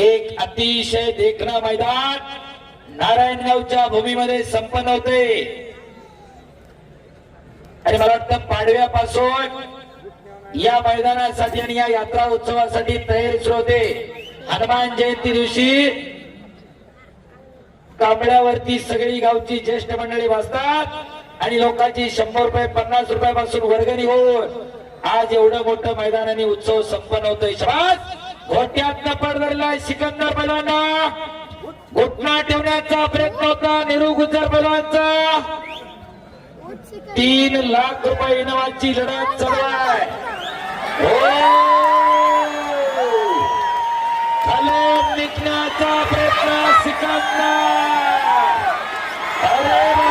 एक अतिशय देखणं मैदान नारायणगावच्या भूमीमध्ये संपन्न होते आणि मला वाटतं पाडव्यापासून या मैदानासाठी आणि या यात्रा उत्सवासाठी तयारी सुरू होते. हनुमान जयंती दिवशी कांबळ्यावरती सगळी गावची ज्येष्ठ मंडळी वाचतात आणि लोकांची 100 रुपये 50 रुपयापासून वर्गणी होऊन आज एवढं मोठं मैदान आणि उत्सव संपन्न होतोय. शाबास. घोट्यातनं पडलेला सिकंदर पैलवाना घुटना ठेवण्याचा प्रयत्न होता. निरू गुजर पैलवानचा 3 लाख रुपये इनामाची लढत चालू आहे. खालून निघण्याचा प्रयत्न सिकंदर. अरे